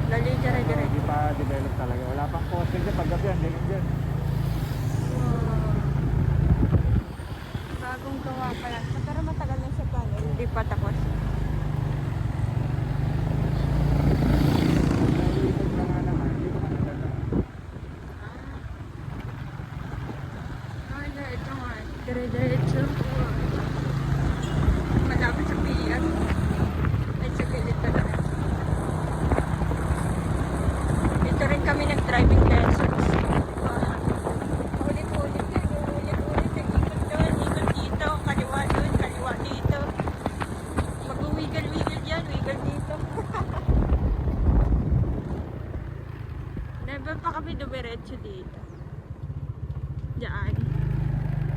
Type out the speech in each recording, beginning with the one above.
Dali, dire-dire. Hindi pa develop talaga. Wala pang poste dyan. Paggabi yan, ganyan dyan. Bagong gawa pa lang. Pero matagal na siya plano. Hindi pa tapos. Naiikot na nga naman. Hindi ko managanda. Ay, ito nga. Dire-diretso. Malapit sa pier. Ay, sa gilid talaga. Dito rin kami nag-driving lessons. Ulit-ulit na. Ulit-ulit. Ikot doon, ikot dito. Kaliwa doon, kaliwa dito. Mag-wiggle-wiggle dyan, wiggle dito. Never pa kami dumiretso dito. Diyan.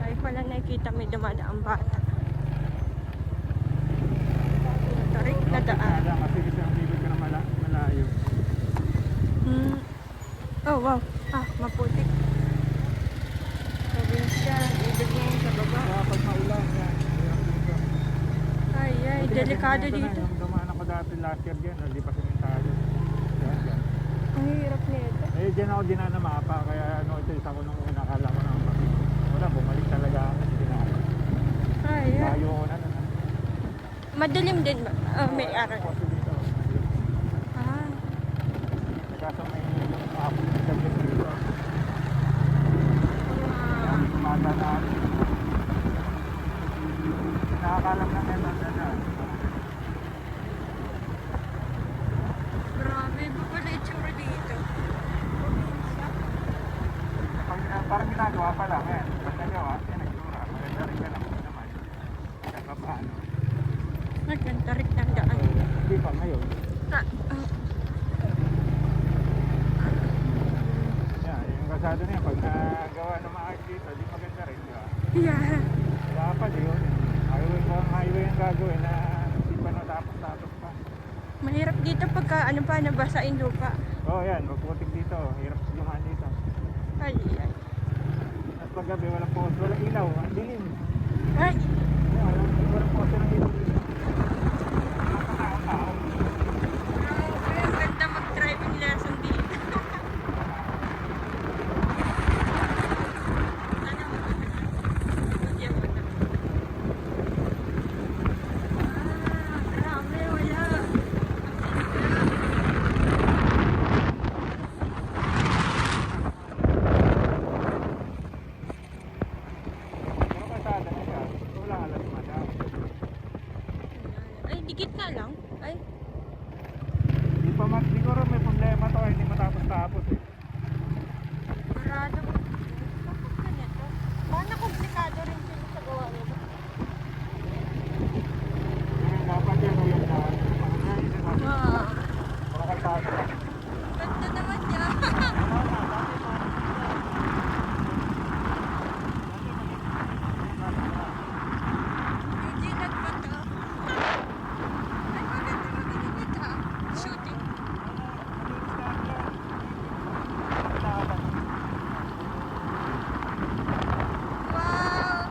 Ay pala nakikita may dumadaang bata. Tarik na daan. Kasi isang bilog ka na malayo. Oh wow. Ah, maputik. Probinsya. Ibig mo sa baba. Kaya pag maulan yan. Ay, delikado dito. Yung dumaan ako dati last year dyan. Hindi pa simentado. Yan, yan. Ang hirap nito. Eh, dyan ako dinanamapa. Kaya ano, ito isa ko nung nakala ko na wala, bumalik talaga ako. Ay, Layo ko na. madilim din ba? May araw. Kasi dito. Ah, Kaso may hapon na gabi dito. wow. Umaga na. Nakakalam na ngayon na. Grabe, ba pala itsura dito? Probinsya. Parang ginagawa pa lang yan. Pag nagawa, yan nagsura. Maganda rin ka lang naman. Kaya paano? Maganda rin ng daan. Hindi pa ngayon. Ah, Yan, yung kasado na yan. Pag nagawa ng maayos dito, di maganda rin. Di ba? yeah. Dapat yun. Highway ang gagawin na hindi pa natapos-tapos pa. Mahirap dito pagka ano pa, nabasa yung lupa. Oo, yan. Magputik dito. Hirap lumaan dito. Ay, ay. At paggabi, walang post, walang ilaw. Ang dilim. Ay, Walang post, walang ilaw. grabe, ang ganda mag-driving lesson dito. Ano? Bigyan mo na. Grabe, wala. Pero kasada na siya. Wala alas madam. Ay, dikit nga lang. Ay, Di ko rin may problema to. Hindi matapos-tapos eh. parado. Bakit ganito? Paano komplikado rin sila sa gawa nito? Dapat yan o yung daan. Wow. Puro kalsada. Ganda naman niya. Eugene at Bato. Ay, maganda ito. Shooting. Wow!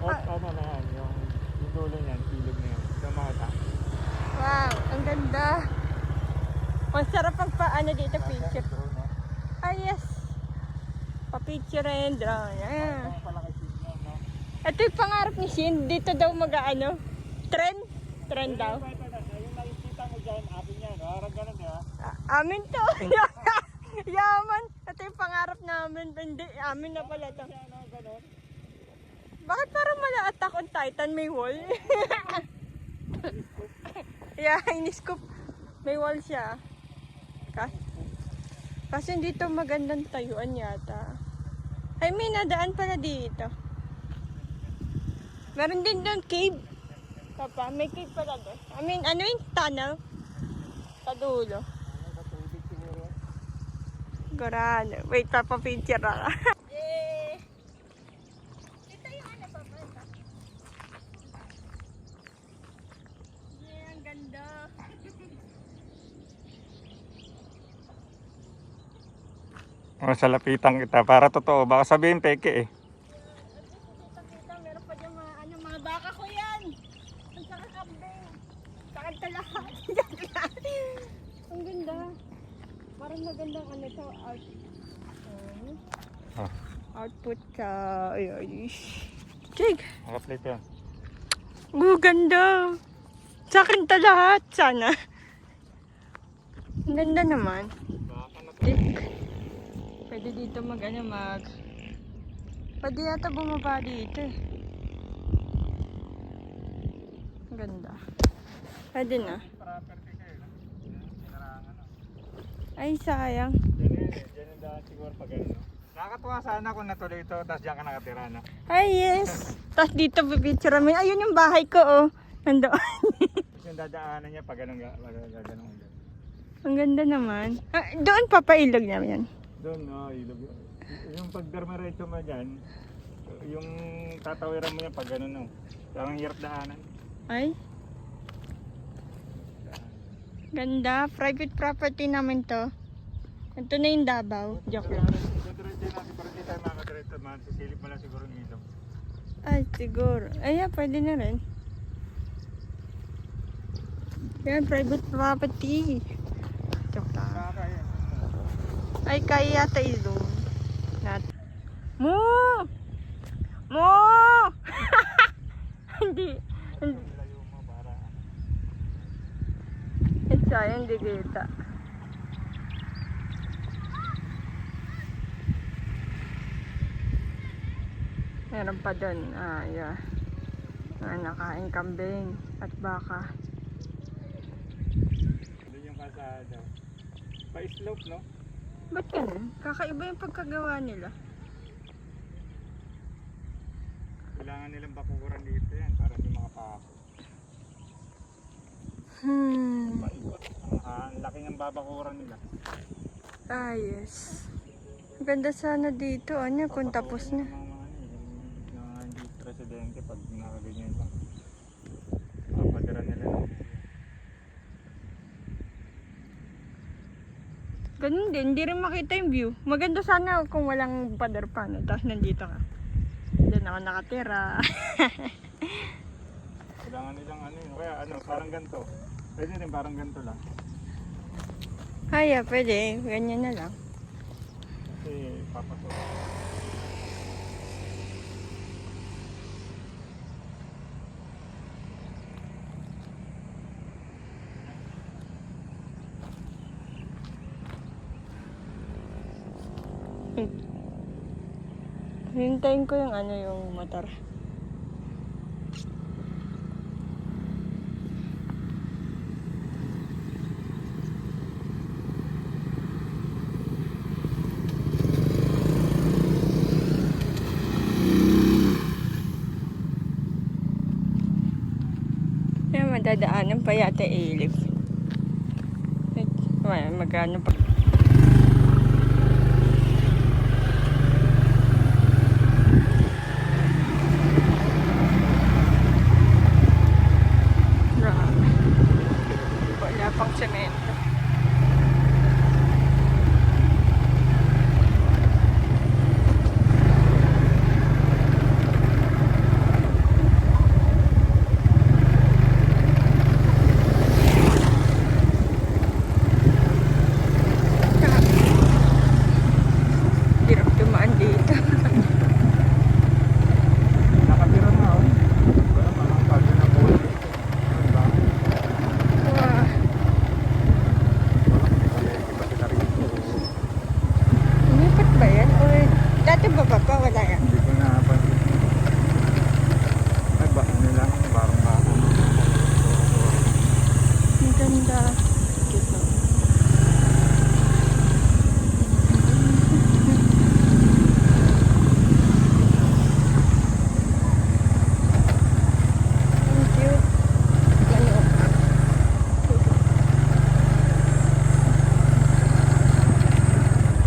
Ano na yan, yung dulo niyan, ilog na yan, sa mata. Wow, ang ganda. Ang sarap ang paano dito picture. Ah, yes. Pa-picture and drone. Ah. Palaki signal, no? Ito yung pangarap ni Shin. Dito daw mag-ano. Trend? Trend daw. Yung nakikita mo dyan, akin yan. Parang ganun, di ba? Amin to. Yaman. Ito yung pangarap namin. Hindi, amin na pala to. Ganun. Bakit parang mala Attack on Titan may wall? Yeah, in-scoop. May wall siya. Kasi dito magandang tayuan yata. Ay, may nadaan pala dito. Meron din doon cave. Papa, may cave pala doon. I mean, ano yung tunnel? Sa dulo. Gorano. Wait, papapicture ako. Eh. Ito yung ano, Papa. Yeah, ang ganda. Sa lapitan kita. Para totoo. Baka sabihin peke eh. Kita, meron pa dyan mga baka ko yan. Ang saka kambing. Sakad ka lahat. Ang ganda. Parang magandang ano to, output ka. Ay. Jig. Naka-plate yan. Ganda. Sa akin to lahat. Sana. Ang ganda naman. Pwede dito Pwede yata bumaba dito eh. Ang ganda. Pwede na. Ay, sayang. Diyan daan siguro pag ano. Nakakatuwa sana kung natuloy ito, tapos diyan ka nakatira na. Ay, yes. Tapos dito pipicture namin. Ayun yung bahay ko, oh. Nandoon. Yung dadaanan niya pag ganun. Ang ganda naman. Ah, doon papailog namin yan. Doon, no, ilog. Yung pag darmaretso mo dyan, yung tatawiran mo yan pag ganun, no. Parang hirap daanan. Ay. Ganda. Private property namin to. Ito na yung Davao. Joke lang. Diretso natin para di tayo makadiretso. Sisilip mo lang siguro ng ilog. Ay, siguro. Ay, yeah, pwede na rin. Yan, private property. Joke lang. Nakakaya. Ay, kaya yata ilong. Mo! Mo! Hindi. Layo mo para Sayang, hindi kita. Meron pa doon. Ah, yeah. Nakain kambing at baka. doon yung kalsada. Pa-slope, no? Ba't ganun? Kakaiba yung pagkagawa nila. Kailangan nilang bakuran dito yan para hindi makapako. Ang laki ng babakuran nila. Ah, yes. Ang ganda sana dito. Ano kung tapos na. Mga hindi presidente pag nakaganyan pa. Papadara nila. Ganun din, hindi rin makita yung view. Maganda sana kung walang pader pa, no? Tapos nandito ka. Doon ako nakatira. Kailangan nilang ano yun. Kaya ano, parang ganito. Pwede rin parang ganito lang. Kaya, pwede. Ganyan na lang. Kasi papasok. Hintayin ko yung ano, yung motor. Yan, madadaanan pa yata ilip. Magkano pa. Wala pang semento. Ganda. Dito. Ang cute. Ano?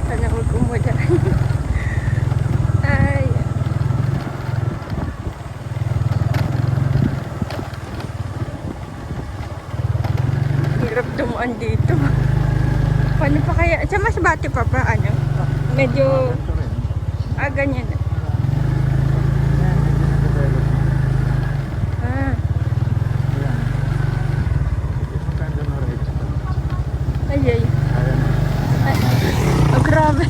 Sana huwag umulan. Ay. Hirap dumaan dito. Paano pa kaya? Sa Masbate pa pa, ano? Medyo, Ito rin. ganyan. Yan, medyo nag-develop. Ah, Ayan. Medyo maganda na rin. ay, ay. Ayan. Ay, oh, grabe.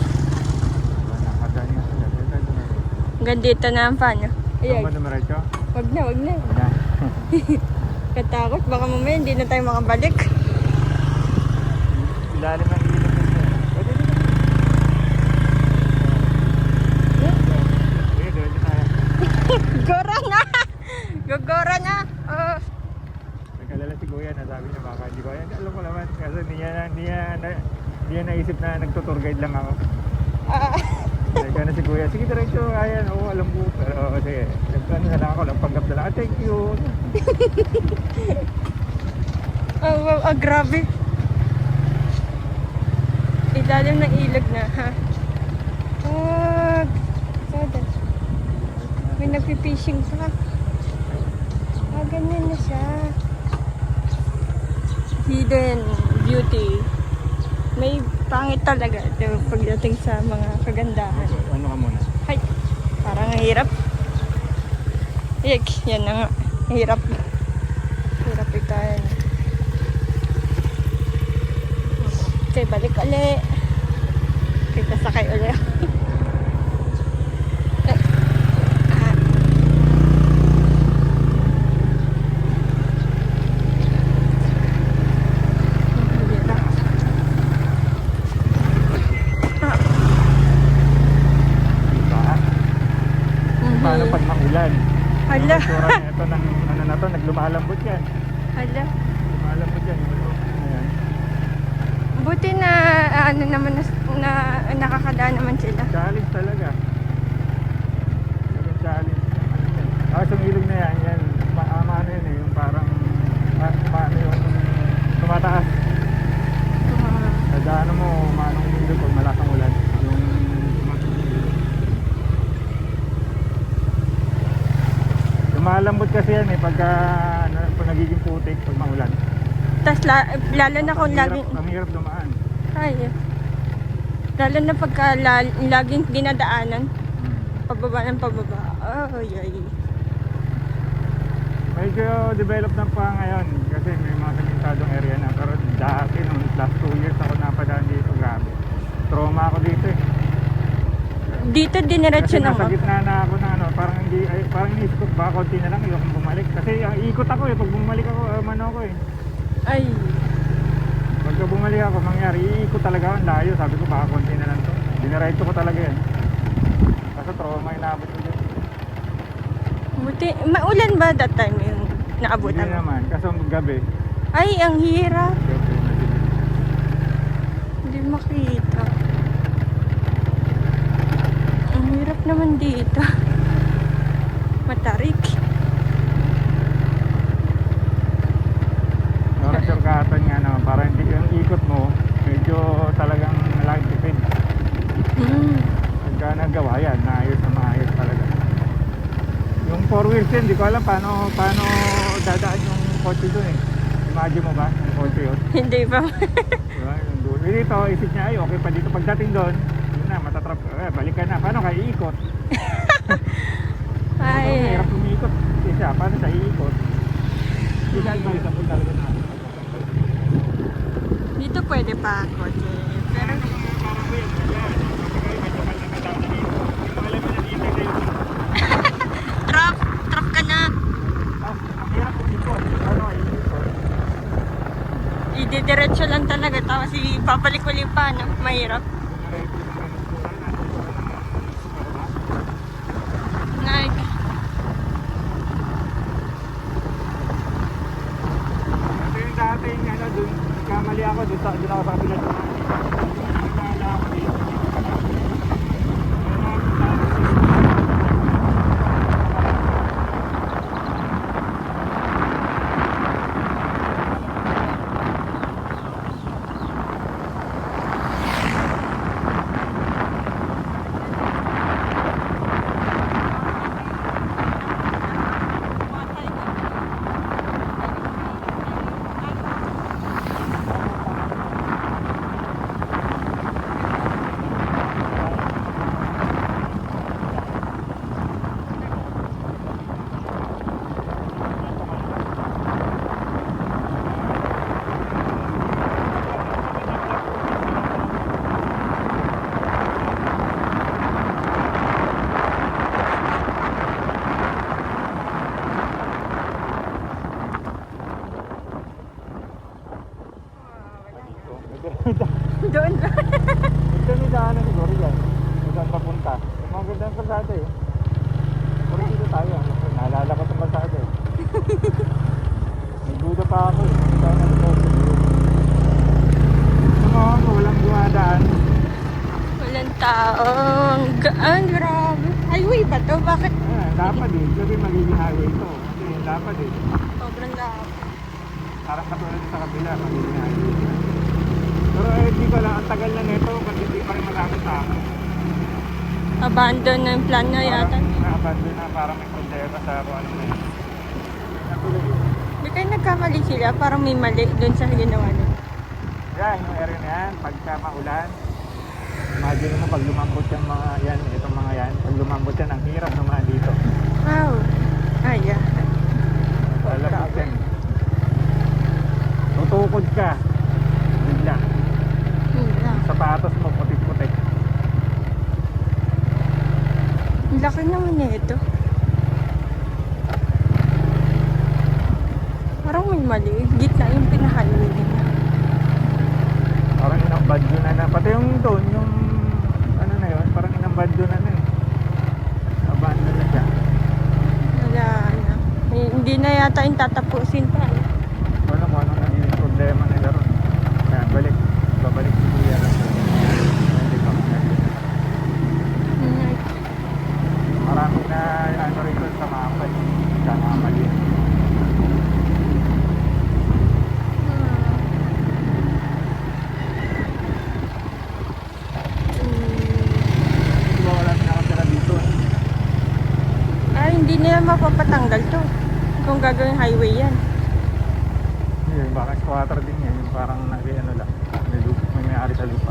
Nakadaan na sila. Ganda na rin. Gandito na ang paano. Ay, Saan ay. ba dumiretso? Wag na, wag na. Wala. Katakot, baka mamaya hindi na tayo makabalik. Ilalim ng ilog nito. Pwede rin. Sige, diretso tayo. Gora na! Gogora na! Oh. Nagkalala si Kuya na sabi niya baka hindi ko. Ayan, alam ko naman. Kasi hindi niya naisip na nagtutour guide lang ako. Ah, Kaya na si Kuya, sige diretso, ayan, oo, alam ko. Pero sige, nagplano na lang ako, nagpanggap na lang. Ah, thank you. grabe. Ilalim ng ilog na, ha? Sada. May nagpipishing pa. Ganyan na siya. Hidden beauty. May pangit talaga ito pagdating sa mga kagandahan. Ano ka muna? Ay, parang hirap. Yan na nga. Hirap. Hirap ito. Okay, balik ulit. Kita sakay ulit. Diba? Paano pag maulan? Hala. Yung itsura na ito ng ano na to, naglumalambot yan. Hala. Lumalambot yan. Ayan. Buti na ano naman na nakakadaan naman sila. Challenge talaga. Talagang challenge. Tapos yung ilog na yan, maano yun eh, yung parang, paano yung tumataas. Nadaanan mo, maano yung ilog pag malaking ulan. Yung tumataas yung ilog. Lumalambot kasi yan eh, pagka pag nagiging putik, pag maulan. Tapos lalo na kung laging... Ang hirap dumaan. Ay, lalo na pagka laging dinadaanan. Pababa ng pababa. Ay, ay. Medyo develop na pa ngayon kasi may mga sementadong area na. Pero dati nung last 2 years ako napadaan dito, grabe. Trauma ako dito eh. Dito diniretso Kasi na nasa mo. gitna na ako na ano, parang hindi, parang inisip ko ba konti na lang ayokong bumalik. Kasi ikot ako eh, pag bumalik ako, ako eh. Ay, Pagka bumalik ako, mangyari, iikot talaga ang layo. Sabi ko baka konti na lang to. Diniretso ko talaga yan. Kasi trauma yung naabot ko dyan. buti. Maulan ba that time yung Hindi naabutan mo? naman, kasi gabi. Ay, ang hirap. Gabi na din. Hindi makita. Ang hirap naman dito. Matarik. Shortcutan nga naman, para hindi yung ikot mo, medyo talagang laging tipid. Pagka nagawa yan, naayos na maayos talaga. Yung 4 wheels yun, di ko alam paano dadaan yung kotse doon eh. Imagine mo ba, yung kotse yun? Hindi pa. Diba? Yung doon. Dito, isip niya, ay okay pa dito. Pagdating doon, yun na, matatrap, balik ka na. Paano ka iikot? Ay, Hirap umiikot. Kasi siya, paano siya iikot? Hindi ka advisable talaga na. dito pwede pa ako. Pero, Parang weird. Medyo malakadaan na dito. Alam mo na dito kayo. trap ka na. Ang hirap dito. Ano ay dito? Ididiretso lang talaga. Tapos ibabalik ulit pa, no? Mahirap. Like, Ito yung dating ano, doon. Kamali ako doon ako sa kabila doon. Akala ko dito. Doon. Ito may daanan siguro yan. Kung saan papunta. Yung mga gandang kalsada eh. Pero dito tayo. Naalala ko itong kalsada eh. May duda pa ako eh. Saan na ito? Walang dumadaan. Walang tao. Ang grabe. Highway ba to? Bakit? Dapat eh. Sabi magiging highway ito. Kasi dapat eh. Sobrang lapit. Parang katulad sa kabila. Magiging highway. Pero hindi ko lang. Ang tagal na nito. Kasi hindi pa rin magamit sa akin. Abandon na yung plan nyo yata. Na-abandon na. Parang may problema sa kung ano na yun. Hindi kayo nagkamali sila. Parang may mali doon sa ginawa nyo. Yan, yung area na yan, pagka maulan, imagine mo pag lumambot yung mga yan, itong mga yan, pag lumambot yan, ang hirap naman dito. Wow. Ay, yeah. Alam mo yan. Tutukod ka, bigla. Sapatos mo, putik-putik. Ang laki naman nito. Parang may mali. Gitna yung pinaka-highway nila. Parang inang-badyo na. Pati yung doon, yung ano na yun, parang inang-badyo na eh. Abandon na siya. Wala na. Hindi na yata yung tatapusin pa. Wala mo anong naging problema nila ron. Kaya babalik si Kuya lang. Hindi ko. Marami na ano rin doon sa mapa. Sa mapa din. Hindi nila mapapatanggal to kung gagawin highway yan. Yung baka squatter din yan, yung parang ano lang, may may-ari sa lupa.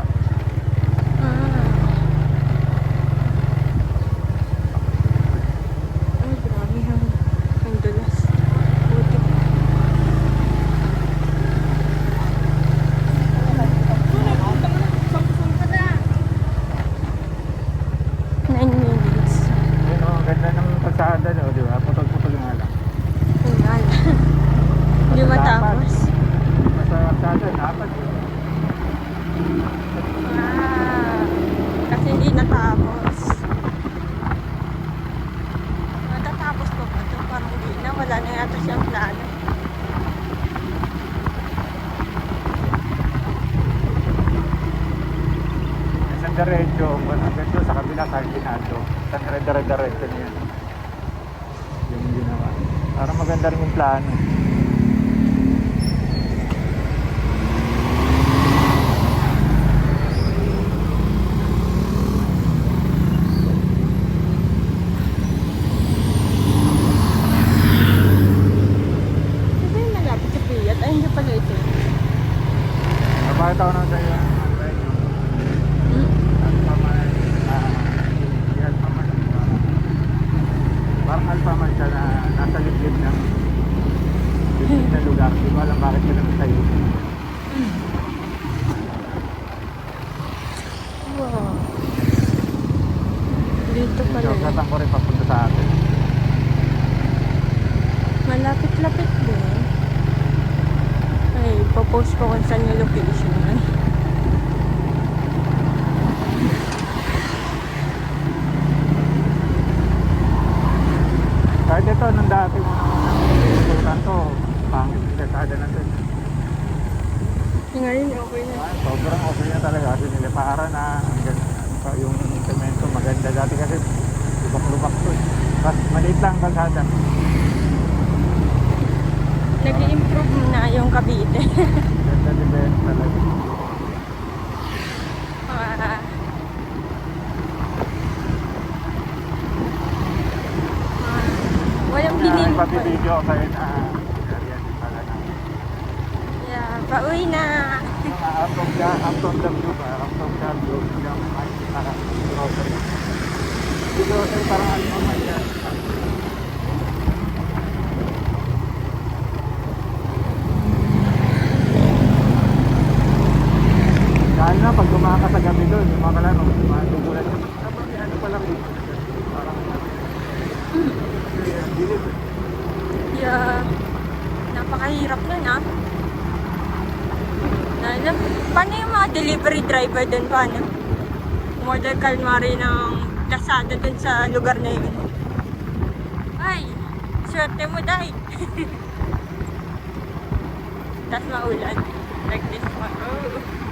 Ay, grabe ang dulas. Buti. Ganda ng kalsada no, di ba? Putol-putol nga lang. Hindi matapos. Basta kalsada, dapat. Kasi hindi natapos. Matatapos pa ba ito? Parang hindi na. Wala na yata siyang plano. Sa diretso, ganito sa kabila sa Ginado. Sa dire-diretso niya. Yung ginawa. Parang maganda rin yung plano. Ito yung malapit sa Piyat. Ay, hindi pala ito. Napakita ko na sa'yo. Parang alpaman siya na nasa liblib ng lugar. Hindi ko alam bakit sila sa'yo. Wow. Dito pala. Yung katang ko rin papunta sa atin. Malapit-lapit din. Ay, popost ko kung saan yung location. Kahit ito, nung dati mo nang to, pangit yung kasada na ito. Ngayon, okay na. Sobrang okay na talaga kasi niliparan na yung semento maganda dati kasi lubak-lubak to eh. Mas maliit lang ang kalsada. Nag-i-improve na yung Cavite. Ganda din talaga. Ah. Walang binili. Papibideo ko kayo na area din pala na. Yeah, pauwi na. Out of the blue ba? Out of the blue. Yung grocery. Yung grocery parang ano naman yan. Dahil na pag gumaka sa gabi doon, yung mga kalano, madugulan siya. Tapos ano pala rin. Parang dilim. Yeah. Napakahirap nun ah. Paano yung mga delivery driver dun? Paano? Model kalmari ng Lazada dun sa lugar na yun. Ay, swerte mo dahil. Tapos maulan. Like this one. Oh.